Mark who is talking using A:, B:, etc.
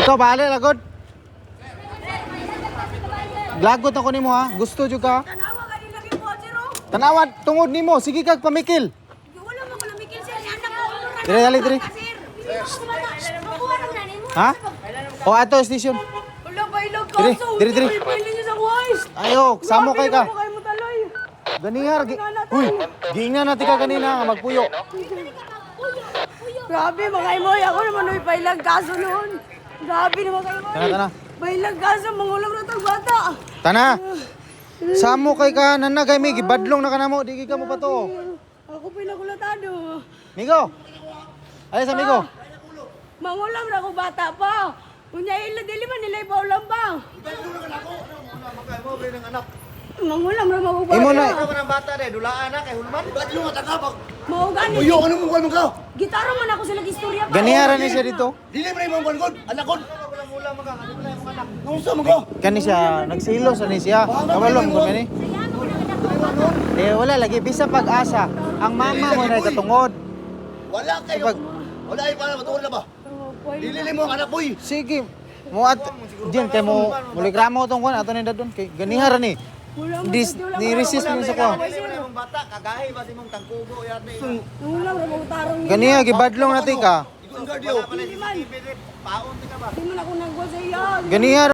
A: Ikaw bale lagod. Lagot ako nimo ha. Gusto jud ka?
B: Tanawa ka din lagi po, Jero.
A: Tanawad tungod nimo. Sige kag pamikil.
B: Wala mo ko namikil sir. Anak ko.
A: Dire dali dire. Ha? O ato station.
B: Wala ba ilog ka?
A: Dire, dire, dire.
B: Pili niyo sa wise.
A: Ayo, samo kay ka.
B: Kayo mo taloy.
A: Ganihar. Uy, giingnan natin ka kanina magpuyo.
B: Grabe, mga imoy. Ako naman may pailang kaso noon. Grabe naman kayo, imoy.
A: Tana tana.
B: Pailang kaso, mangulam na tang bata.
A: Tana. Samo kay ka nanagay mi gibadlong na kanamo di ka mo pa to.
B: Ako pinakulatado.
A: Migo. Ayos amigo.
B: Mangulam na ako bata pa. Kunya ila, dili man nila ipaulam ba? Mangulam na ako bata.
A: Imo na.
C: Ano man ang bata de, dulaan na kay hulman. Ba't yung mataka pag
B: Maugani.
C: uyo ano mo kuan ka?
B: Gitara man ako sila istorya pa.
A: Ganiharan ni siya dito.
C: Dili man imong kuan anak kon. Mula mo ka, ano na imong anak. Unsa mo ko?
A: Kani siya nagsilos ani siya. Kabalong ko ni. Eh wala lagi bisa pag-asa. Ang mama mo na katungod.
C: Wala kayo. Wala ay para matuon na ba? Dili mo ang anak boy.
A: Sige. Mo at diyan kay mo muligramo tong kon ato ni dadon kay ganiharan ni. Ni resist mo sa ko.
C: Wala imong bata kagahi ba imong tangkugo yata.
B: Mangulam na ako tarong.
A: Ganiha gibadlong natin ka.
C: Ikon gardio. Paon ka ba?
B: Di man ako nagwa sa iya.
A: Ganiha